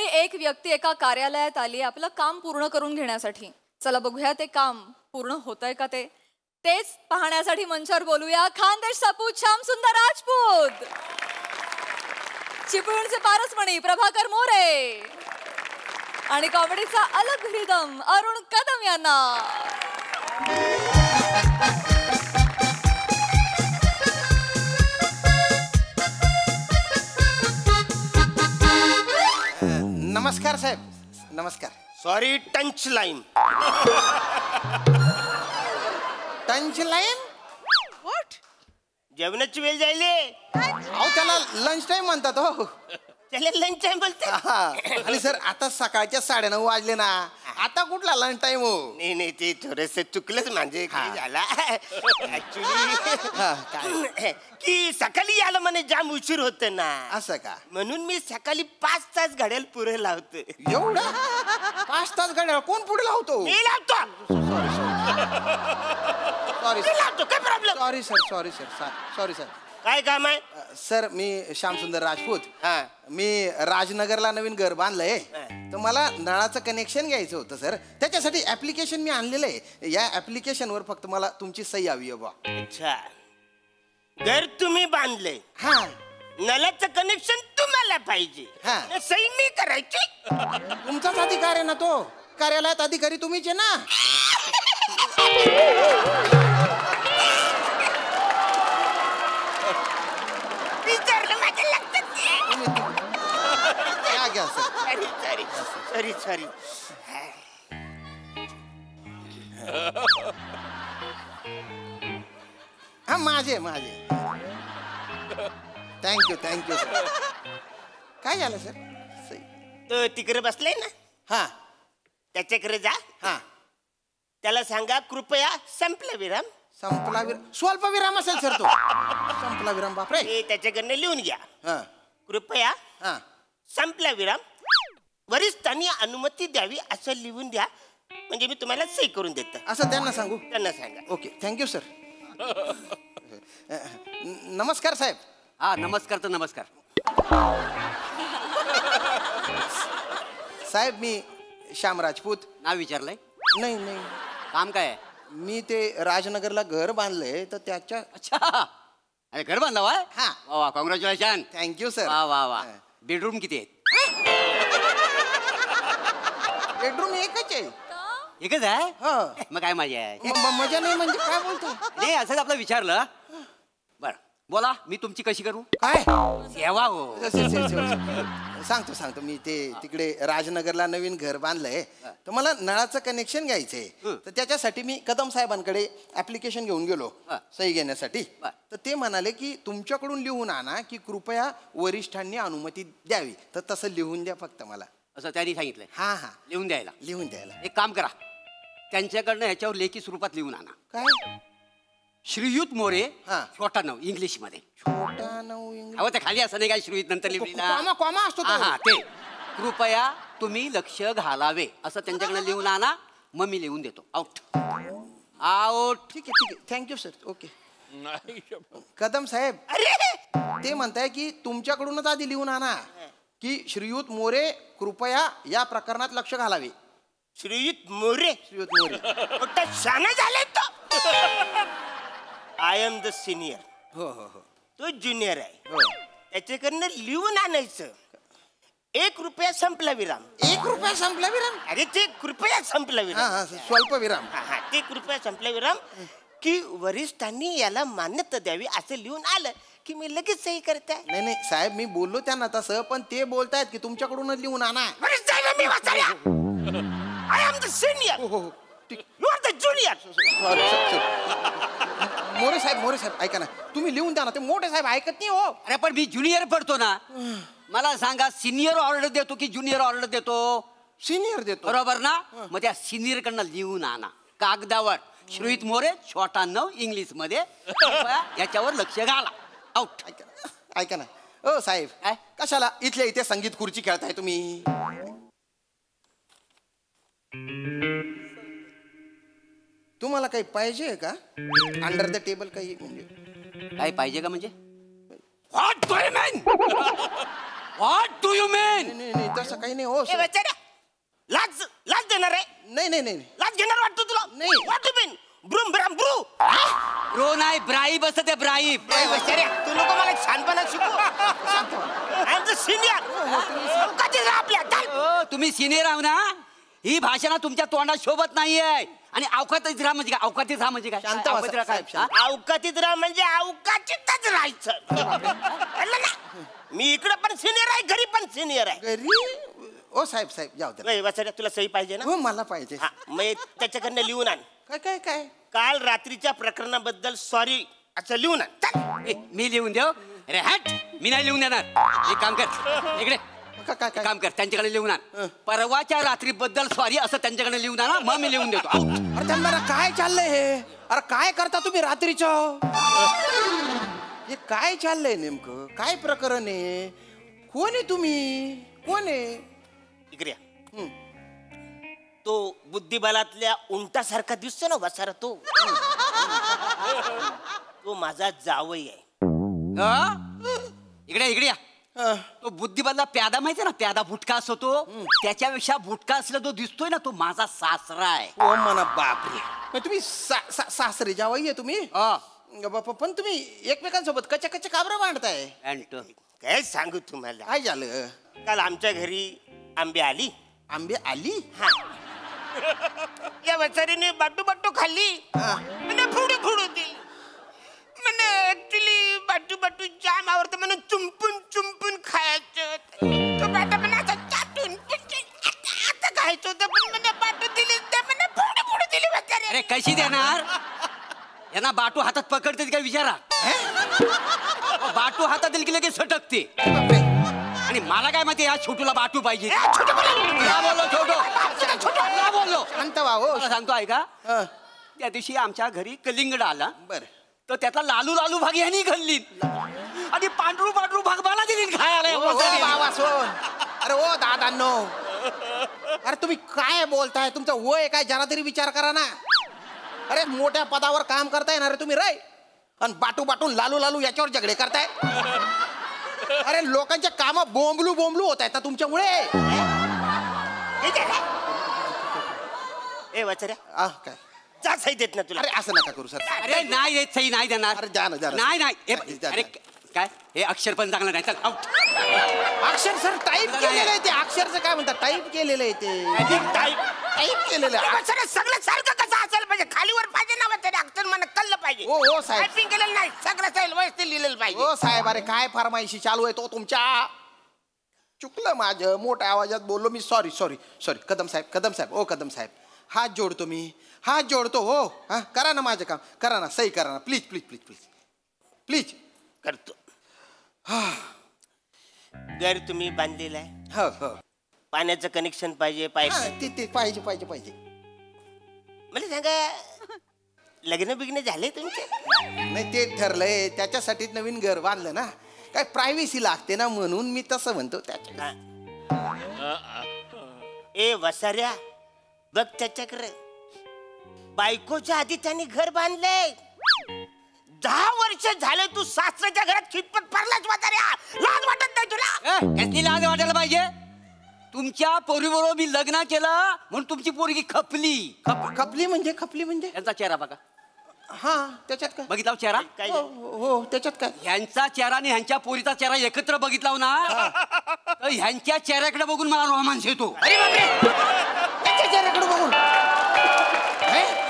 मंडळी, एक व्यक्ती एका कार्यालयात आली आपलं काम पूर्ण करून घेण्यासाठी. चला बघूया ते काम पूर्ण होतंय का ते. तेच पाहण्यासाठी मंचावर बोलूया खानदेश सपूत श्यामसुंदर राजपूत, चिपळूणचे पारसमणी प्रभाकर मोरे आणि कॉमेडीचा अलग रिदम अरुण कदम यांना. नमस्कार साहेब. नमस्कार. सॉरी, टंच लाईन. टंच लाईन? व्हॉट? जेवणाची वेळ जायले. अहो त्याला लंच टाइम म्हणतात. हो त्याला लंच टाइम बोलते. आणि सर आता सकाळच्या 9:30 वाजले ना, आता कुठला लंच टाइम हो? नाही नाही, ते थोडस चुकलंच म्हणजे काय झाला ऍक्च्युली की सकाळी यायला म्हणे जाम उशीर होते ना. असं का? म्हणून मी सकाळी 5 तास घड्याळ पुढे लावते. एवढं 5 तास घड्याळ कोण पुढे लावतो? मी लावतो. सॉरी मी लावतो, काय problem? Sorry sir. Sorry sir. Sorry sir. काय काम आहे? सर मी श्यामसुंदर राजपूत. हा. मी राजनगरला नवीन घर बांधलंय, तर मला नळाचं कनेक्शन घ्यायचं होतं सर. त्याच्यासाठी ऍप्लिकेशन मी आणलेलं आहे. या ऍप्लिकेशनवर फक्त मला तुमची सही हवी आहे बा. अच्छा, घर तुम्ही बांधले, हा, नळाचं कनेक्शन तुम्हाला पाहिजे, हा. सही मी करायची? तुमचाच अधिकार आहे ना तो. कार्यालयात अधिकारी तुम्हीच आहे ना. विचारलं माझ्या लक्षात घ्या सर. Sorry sorry. हा माझे थँक्यू सर. काय झालं सर? तो तिकडे बसलाय ना, हा त्याच्याकडे जा. हा. त्याला सांगा कृपया संपला विराम. संपला विराम? स्वल्प विराम असेल सर तो. संपला विराम बापरे. ते त्याच्याकडनं लिहून घ्या. हा कृपया हा. संपला विराम, वरिष्ठांनी अनुमती द्यावी असं लिहून द्या, म्हणजे मी तुम्हाला सही करून देतो. असं त्यांना सांगू? त्यांना सांगा. Okay, thank you sir. नमस्कार साहेब. हा नमस्कार. तर नमस्कार साहेब. मी श्याम राजपूत. नाव विचारलंय? नाही, काम काय आहे? मी ते राजनगरला घर बांधलंय, तर त्याच्या. अच्छा, अरे घर बांधला वा? हा. वा, कॉंग्रॅच्युलेशन. Thank you sir. वा वा वा. बेडरूम किती आहेत? बेडरूम एकच आहे. एकच आहे? हा. मग काय मजा आहे? मजा नाही म्हणजे काय बोलतो? नाही असंच आपलं विचारलं. बर बोला, मी तुमची कशी करू? काय सेवा हो. सांगतो. मी ते तिकडे राजनगरला नवीन घर बांधलंय, तर मला नळाचं कनेक्शन घ्यायचंय. तर त्याच्यासाठी मी कदम साहेबांकडे ऍप्लिकेशन घेऊन गेलो सही घेण्यासाठी. तर ते म्हणाले की तुमच्याकडून लिहून आणा की कृपया वरिष्ठांनी अनुमती द्यावी. तर तसं लिहून द्या फक्त मला. असं त्यांनी सांगितलंय? हा. लिहून द्यायला? लिहून द्यायला. एक काम करा, त्यांच्याकडनं ह्याच्यावर लेखी स्वरूपात लिहून आणा. काय? श्रीयुत मोरे, हा. छोटा नाव इंग्लिश मध्ये. छोटा नऊ इंग्लिश? अहो ते खाली असं नाही काय श्रीयुत नंतर लिहिलेला कॉमा असतो तो. हा ते. कृपया तुम्ही लक्ष घालावे असं त्यांच्याकडनं लिहून आणा, मग मी लिहून देतो. आउट. ठीक आहे. Thank you sir. ओके. कदम साहेब, ते म्हणताय की तुमच्याकडूनच आधी लिहून आणा की श्रीयुत मोरे कृपया या प्रकरणात लक्ष घालावे. श्रीयुत मोरे? श्रीयुत मोरे मोठा शाना झालाय तो. I am the senior. हो. तो ज्युनियर आहे. त्याच्याकडनं लिहून आणायचं. 1 रुपया संपला विराम. 1 रुपया संपला विराम? अरे ते कृपया संपला विराम. स्वल्प विराम. हा, ते कृपया संपला विराम की वरिष्ठांनी याला मान्यता द्यावी असं लिहून आलं की मी लगेच सही करताय. नाही साहेब, मी बोललो त्यांना तसं, पण ते बोलतायत की तुमच्याकडूनच लिहून आणा. I am the senior. You are the junior. More साहेब ऐका ना, तुम्ही लिहून द्या ना. ते मोठे साहेब ऐकत नाही हो. अरे पण मी ज्युनियर पडतो ना. मला सांगा, सिनियर ऑर्डर देतो की ज्युनियर ऑर्डर देतो? सिनियर देतो. बरोबर ना? मग त्या सिनियर कडनं लिहून आणा कागदावर. श्रीयुत मोरे, छोटा नव इंग्लिश मध्ये, याच्यावर लक्ष घाला. आउट. ऐका ना ओ साहेब, कशाला इथल्या इथे संगीत खुर्ची खेळताय तुम्ही? तुम्हाला काही पाहिजे का? अंडर द टेबल काही म्हणजे काय पाहिजे का म्हणजे? व्हॉट डू यू मीन? नाही नाही तसं काही नाही हो ए सर. वचाऱ्या लाज लाज देणार आहे नाही नाही नाही लाज घेणार वाटतो तुला नाही. व्हॉट यू मीन ब्रूम ब्राम ब्रू ब्रो नाही ब्राईब असतं ते ब्राईब. ए वचाऱ्या तू नको मला छानपणा शिकू. आय एम द सिनियर कधी आपल्या चल. तुम्ही सिनियर आहो ना. ही भाषा ना तुमच्या तोंडात शोभत नाहीये. आणि अवकातीत राहा म्हणजे काय? अवकातीत राहा म्हणजे काय? शांत व्हा, अवकातीत राहा साहेब, काय? शांत. हा? अवकातीत राहा म्हणजे अवकातीतच राहायचं. कळलं ना? मी इकडे पण सिनियर आहे घरी पण सिनियर आहे. घरी ओ साहेब साहेब जाऊ दे. ए, वचाऱ्या तुला सही पाहिजे ना? हो मला पाहिजे. हा मग त्याच्याकडनं लिहून आण. काय काय काय काल रात्रीच्या प्रकरणाबद्दल सॉरी असं लिहून आण. चल. ए, मी लिहून देऊ? अरे हट, मी नाही लिहून देणार. एक काम कर, इकडे काय काय एक काय काम कर, त्यांच्याकडे लिहून आण. परवाच्या रात्रीबद्दल सॉरी असं त्यांच्याकडे लिहून आणा, मग मी लिहून देतो. अरे त्यांना काय चाललंय हे? अरे काय करता तुम्ही रात्रीचं? हे काय चाललंय नेमकं? काय प्रकरण आहे? कोण आहे तुम्ही? कोण आहे? इकडे या. तो बुद्धिबलातल्या उंटासारखा दिसतो ना वसारा तो तो माझा जावई आहे. इकडे इकडे या. हं. तो बुद्धिबलला प्यादा माहितीये ना, प्यादा बुटका असतो तो. त्याच्यापेक्षा बुटका असला तो दिसतोय ना, तो माझा सासरा आहे. ओ म्हणा बापरे. मग तुम्ही सासरे जावई आहे तुम्ही? पण तुम्ही एकमेकांसोबत कच्च्या कच्च्या काबरा मांडताय? काय सांगू तुम्हाला. काय झालं? काल आमच्या घरी आंबे आली. आंबे आली? हा या वचारीने बाटू बाटू खाल्ली. म्हणजे फुडू फुडू दिली. म्हणजे ऍक्च्युली बाटू बाटू जाम आवडतं म्हणून चुंपून चुंपून खायचं. तो बाटा पण आता चाटून आता खायचं होतं पण म्हणजे बाटू दिली ते म्हणजे फुडू फुडू दिली वचारी. अरे कशी देणार? यांना बाटू हातात पकडते काय विचारा. बाटू हातात दिली की लगेच सटकते. आणि मला काय माहिती या छोटूला बाटू पाहिजे. काय बोललो छोटू? काय बोललो? शांत व्हा हो. मला सांगतो ऐका. हं. त्या दिवशी आमच्या घरी कलिंगड आला. बरं. तर त्यातला लालू लालू भाग यांनी खाल्ली आणि पांढरू पांढरू भाग मला दिली खायला. ओ बाबा सोन. अरे ओ दादांनो. अरे तुम्ही काय बोलताय? तुमचं वय काय जरा तरी विचार करा ना. अरे मोठ्या पदावर काम करताय ना रे तुम्ही रे. आणि बाटू बाटून लालू लालू याच्यावर झगडे करताय. अरे लोकांचे काम बोंबलू बोंबलू होत आहेत ना तुमच्यामुळे. ए वचाऱ्या काय जा सही देत ना तुला. अरे असं नका करू सर. अरे नाही देत सही नाही देणार. अरे जा ना, जा ना. नाही नाही जा ना. अरे काय हे अक्षर पण चांगलं नाही. चल आउट. अक्षर सर टाईप केलेलं आहे ते. अक्षरचं काय म्हणतात? टाईप केलेलं आहे ते. टाईप केलेलं आहे. वचाऱ्या सगळं सारखं कसं असेल पाहिजे. खालीवर पाहिजे ना वचाऱ्या. अक्षर मला कळलं पाहिजे. ओ ओ साहेब. टायपिंग केलेलं नाही. सगळं सैल व्यवस्थित लिहिलेलं पाहिजे. ओ साहेब अरे काय फरमाईशी चालू आहे तो तुमच्या. चुकलं माझं. मोठ्या आवाजात बोललो मी. Sorry sorry sorry. कदम साहेब ओ कदम साहेब हात जोडतो मी. हात जोडतो हो. हा करा ना माझं काम. करा ना सही करा ना please please please please please. करतो. घर तुम्ही बांधलेलं आहे. हो हो. पाण्याचं कनेक्शन पाहिजे. पाईप ते पाहिजे पाहिजे पाहिजे. मला सांगा लग्न बिग्न झाले तुमचे? नाही ते ठरलंय. त्याच्यासाठी नवीन घर बांधलं ना. काय प्रायव्हसी लागते ना म्हणून मी तसं म्हणतो त्याच्या. ए वसाऱ्या बघ त्याच्याकडे. बायकोच्या आधी त्यांनी घर बांधलंय. 10 वर्ष झाले तू सासऱ्याच्या घरात खितपत पडलाच वसाऱ्या. लाज वाटत नाही तुला? कसली लाज वाटायला पाहिजे? तुमच्या पोरीबरोबर मी लग्न केलं म्हणून तुमची पोरगी खपली. खपली म्हणजे यांचा चेहरा बघा. हा त्याच्यात काय? बघितला चेहरा? काय हो हो त्याच्यात काय? ह्यांचा चेहरा आणि ह्यांच्या पोरीचा चेहरा एकत्र बघितला ना तर ह्यांच्या चेहऱ्याकडे बघून मला रोमांस येतो. अरे बापरे. त्याच्या चेहऱ्याकडे बघून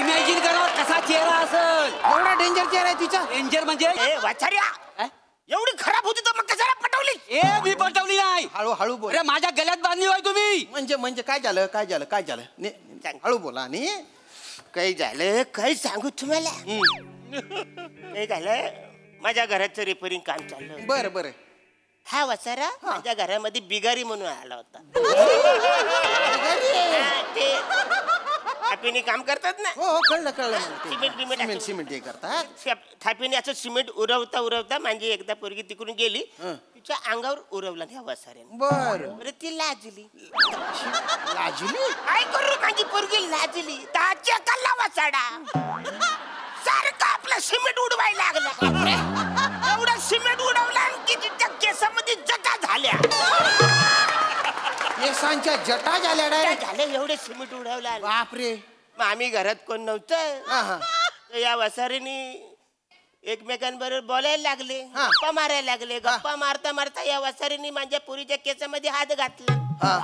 इमॅजिन करा कसा चेहरा असेल. एवढा डेंजर चेहरा आहे तिचा. डेंजर म्हणजे ए वसाऱ्या एवढी खराब होती तर मग कशाला पटवली? ए मी पटवली नाही. हळू हळू बोल. अरे माझ्या गळ्यात बांधली होय तुम्ही. म्हणजे काय झालं हळू बोला. आणि काही झालं काय सांगू तुम्हाला. काय झालं माझ्या घराचं रिपेअरिंग काम चाललं. बरं बरं. हा वसारा माझ्या घरामध्ये बिगारी म्हणून आला होता. ते थापीने काम करतात ना. हो कळलं सिमेंट हे करतात. थापीने असं सिमेंट उरवता म्हणजे एकदा पोरगी तिकडून गेली. तिच्या अंगावर उरवला ह्या वसाऱ्याने. बरं ती लाजली. काय करू माझी पोरगी लाजली. ताच्या कल्ला वसाडा सारखं आपलं सिमेंट उडवायला लागला. एवढं सिमेंट उडवला की तिच्या केसामध्ये जटा झाल्या. केसांच्या जटा झाल्या काय डायरेक्ट. झालं एवढे सिमेंट उडवला बापरे. मग आम्ही घरात कोण नव्हतं हा हा तर या वसारीनी एकमेकांबरोबर बोलायला लागले हा. गप्पा मारायला लागले गप्पा मारता मारता या वसारीनी माझ्या पुरीच्या केसामध्ये हात घातला हा.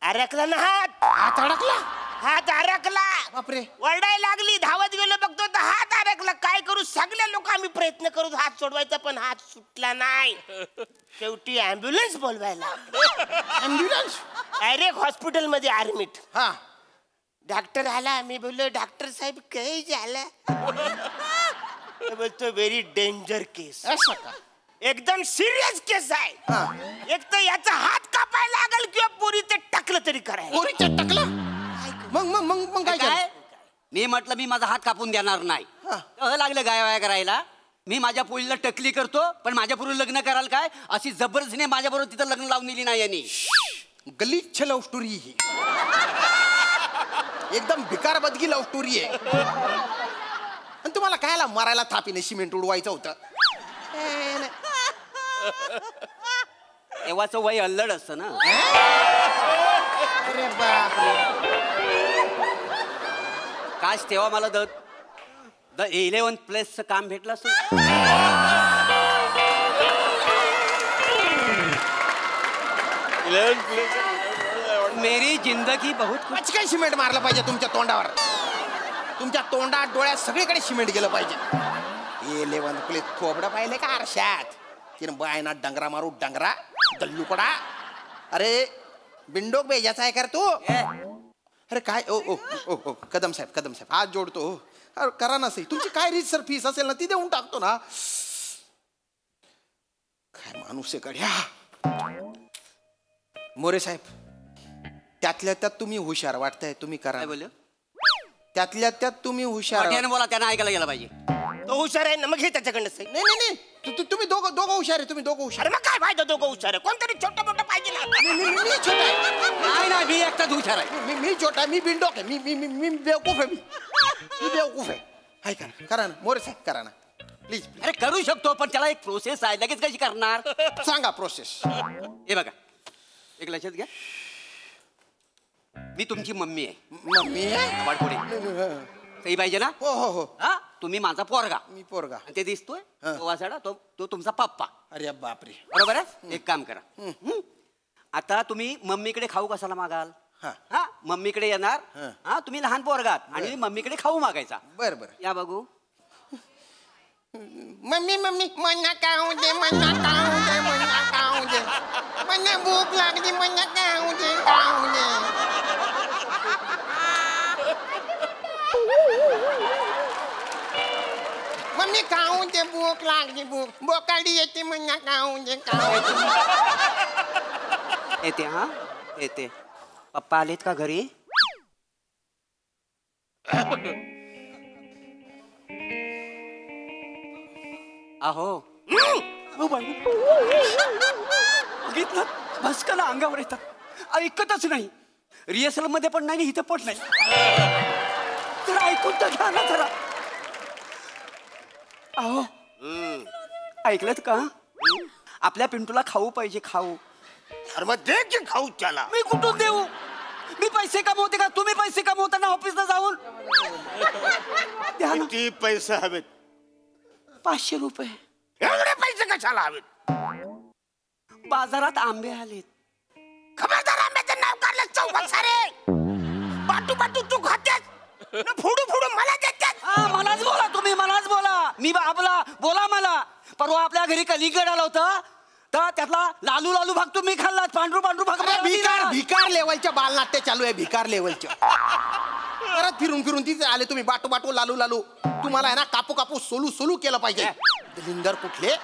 अडकला ना हात हात अडकला. हात अडकला बापरे. वरडायला लागली धावत गेलो बघतो तर हात अडकला काय करू सगळे लोक आम्ही प्रयत्न करू हात सोडवायचा पण हात सुटला नाही शेवटी अँब्युलन्स बोलवायला ॲम्ब्युलन्स. डायरेक्ट हॉस्पिटल मध्ये ऍडमिट हा. डॉक्टर आला मी बोललो डॉक्टर साहेब काही झालं तो बोलतो व्हेरी डेंजर केस असं का. एकदम सिरियस केस हा. आहे एक तर याचा हात कापायला लागल किंवा पुरी ते टाकलं तरी करायला पोरीच्या टकला. मग काय काय झालं? मी म्हटलं मी माझा हात कापून देणार नाही हा. लागलं गायवाया करायला मी माझ्या पोरीला टकली करतो पण माझ्या पोरी लग्न कराल काय अशी जबरदस्तीने माझ्या बरोबर तिथं लग्न लावून दिली नाही यांनी. गलिच्छ लव्ह स्टोरी ही. एकदम भिकार बदगी लव्ह स्टोरी आहे. आणि तुम्हाला कायला मारायला थापीने सिमेंट उडवायचं होतं. तेव्हाचं वय अल्लड असतं ना. अरे बापरे. काश तेव्हा मला द 11+ काम भेटलं असतं. मेरी जिंदगी बहुत कुछ. पचकन सिमेंट मारलं पाहिजे तुमच्या तोंडावर. तुमच्या तोंडात डोळ्यात सगळीकडे सिमेंट गेलं पाहिजे. 11 थोबडं पाहिले का आरशात तिनं बायना डंगरा मारू डंगरा दल्लूकडा. अरे बिंडोक बेजाचा आहे कर तू. अरे काय ओ ओ ओ ओ कदम साहेब हात जोडतो. अरे करा ना सही तुमची काय रीत सर फीस असेल ना ती देऊन टाकतो ना. काय माणूस आहे गड्या. मोरे साहेब त्यातल्या त्यात तुम्ही हुशार वाटताय तुम्ही करा. काय बोललो त्यातल्या त्यात तुम्ही हुशार. मोठ्याने बोला त्यांना ऐकायला गेला पाहिजे. तो हुशार आहे ना मग हे त्याच्याकडनं सही नाही तुम्ही दोघं हुशार आहे. तुम्ही दोघं हुशार अरे मग काय फायदा दोघं हुशार आहे कोणतरी छोटं मोठं पाहिजे ना मी छोटा आहे. नाही मी एकटाच हुशार आहे. मी छोटा आहे. मी बिंडोक आहे. मी बेवकूफ आहे. मी बेवकूफ आहे. हाय करा ना मोरे साहेब करा ना प्लीज. अरे करू शकतो पण त्याला एक प्रोसेस आहे लगेच कशी करणार. सांगा प्रोसेस. हे बघा एक लक्षात घ्या मी तुमची मम्मी आहे. मम्मी वाडपुडे सही पाहिजे ना. हो हो हो. हा तुम्ही माझा पोरगा मी पोरगा. आणि ते दिसतोय हा. तो वासाडा तो तुमचा पप्पा. अरे बापरे. बरोबर आहे. एक काम करा आता तुम्ही मम्मीकडे खाऊ कशाला मागाल. हा. हा मम्मीकडे येणार. हा. हा तुम्ही लहान पोरगात आणि मम्मीकडे खाऊ मागायचा. बरं या बघू मम्मी मन्ना खाऊ दे मन्ना खाऊ दे मन्ना खाऊ दे मन्ना भूक लागली मन्ना खाऊ दे. मम्मी खाऊ दे भूक लागली बोकाडी येते मन्ना खाऊ दे. येते हा येते. पप्पा आलेत का घरी. अहो बघितलं बस का ना अंगावर येतात ऐकतच नाही. रिहर्सल मध्ये पण नाही इथं पण नाही. जरा ऐकून तर घ्या ना जरा. अहो ऐकलत का आपल्या पिंटूला खाऊ पाहिजे खाऊ. अरे मग दे की खाऊ त्याला मी कुठून देऊ. मी पैसे कमवते का तुम्ही पैसे कमवता ना ऑफिसला जाऊन. द्या ना. किती पैसे हवेत 500 रुपये. एवढे पैसे कशाला हवेत बाजारात आंबे आलेत. खबरदार आंब्याचं नाव काढलं चौकात सारे बाटू तू खातेस फोडू मला देतात. हा मलाच बोला तुम्ही मलाच बोला. मी बाबला बोला मला. परवा आपल्या घरी कलिंगड आलं होतं तर त्यातला लालू भाग तुम्ही खाल्लात. पांढरू भाग मला दिला. भिकार लेवलच्या बालनाट्य चालू आहे. भिकार लेवलच्या परत फिरून तिथे आले तुम्ही बाटू लालू. तुम्हाला आहे ना कापू सोलू केलं पाहिजे. दलिंदर कुठले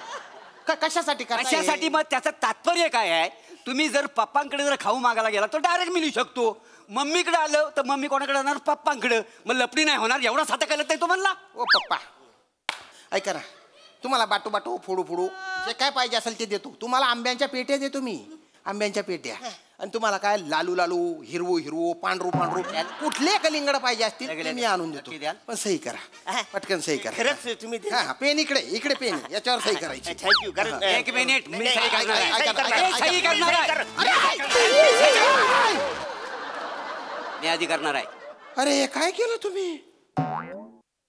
कशासाठी कशासाठी. मग त्याचं तात्पर्य काय आहे. तुम्ही जर पप्पांकडे जर खाऊ मागायला गेला तर डायरेक्ट मिळू शकतो. मम्मीकडे आलं तर मम्मी कोणाकडे जाणार पप्पांकडे. मग लपडी नाही होणार. एवढा साधा कळत नाही तो म्हणला. ओ पप्पा ऐका ना तुम्हाला बाटू फोडू जे काय पाहिजे असेल ते देतो. तुम्हाला आंब्यांच्या पेट्या देतो मी. आंब्यांच्या पेट्या आणि तुम्हाला काय लालू लालू हिरवू हिरवू पांढरू पांढरू कुठले कलिंगड पाहिजे असतील ते मी आणून नक्की देतो द्याल. पण सही करा पटकन सही करा खरंच तुम्ही हा पेन इकडे इकडे पेन याच्यावर सही करायची थँक्यू कारण एक मिनिट मी सही करणार आहे. ऐका, ऐका, ऐका, सही ऐका. करणार आहे. अरे मी आधी करणार आहे. अरे हे काय केलं तुम्ही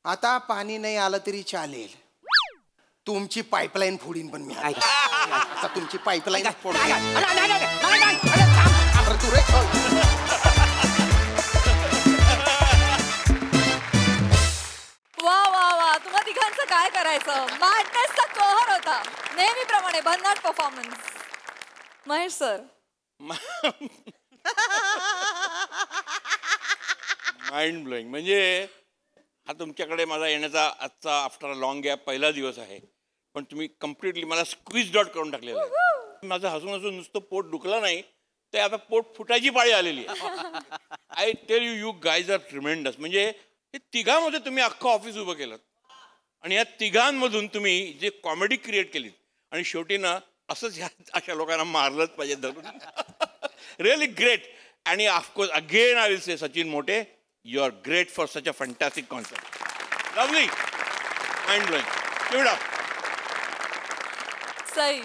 आता पाणी नाही आलं तरी चालेल तुमची पाईपलाईन फोडीन पण मी ऐका. आता तुमची पाईपलाईन फोड नाही, नाही, नाही, नाही, नाही, नाही. तू रे वा वा वा तुम्हा तिघांचं काय करायचं मॅडनेसचा कहर होता नेहमीप्रमाणे भन्नाट performance. Mahesh sir mind blowing म्हणजे हा तुमच्याकडे माझा येण्याचा आजचा आफ्टर अ लॉंग गॅप पहिला दिवस आहे पण तुम्ही कम्प्लिटली मला स्क्वीज आउट करून टाकलेलं आहे. माझं हसून हसून नुसतं पोट दुखलं नाही ते आता पोट फुटायची पाळी आलेली आहे. I tell you you guys are tremendous. म्हणजे हे तिघांमध्ये तुम्ही अख्खं ऑफिस उभं केलं आणि या तिघांमधून तुम्ही जे कॉमेडी क्रिएट केली आणि शेवटी ना असंच ह्या अशा लोकांना मारलंच पाहिजे धरून. Really great. आणि of course again I will say Sachin Mote you are great for such a fantastic concept. Lovely mind blowing. Give it up. Sai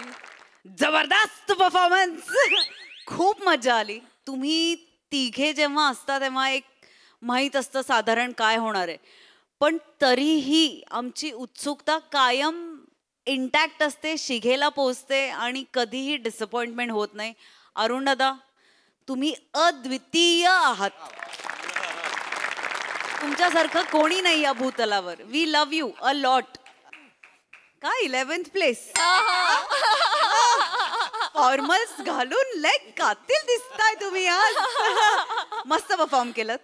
जबरदस्त परफॉर्मन्स. खूप मजा आली. तुम्ही तिघे जेव्हा असता तेव्हा एक माहीत असतं साधारण काय होणार आहे पण तरीही आमची उत्सुकता कायम इंटॅक्ट असते शिघेला पोचते आणि कधीही डिसअपॉइंटमेंट होत नाही. अरुण दादा तुम्ही अद्वितीय आहात. तुमच्यासारखं कोणी नाही या भूतलावर. We love you a lot. काय 11th प्लेस फॉर्मल्स घालून लेग कातील दिसताय तुम्ही आज. मस्त परफॉर्म केलं.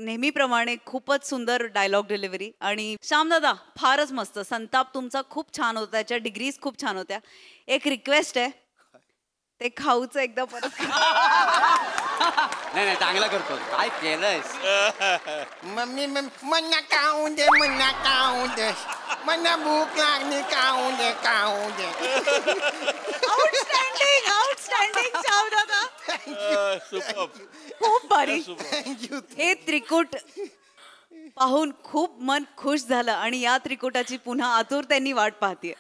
नेहमीप्रमाणे खूपच सुंदर डायलॉग डिलिव्हरी आणि श्यामदादा फारच मस्त. संताप तुमचा खूप छान होता. त्याच्या डिग्रीज खूप छान होत्या. एक रिक्वेस्ट आहे ते खाऊचं एकदा परत नाही नाही चांगला करतो. काय केलंयस. मम्मी मन्ना खाऊन दे मन्ना खाऊन दे मन्ना भूक लागली खाऊन दे खाऊन दे. Outstanding outstanding श्यामदादा. सुपर्ब. खूप भारी. थँक्यू. हे त्रिकूट पाहून खूप मन खुश झालं आणि या त्रिकुटाची पुन्हा आतुरतेने वाट पाहतीये.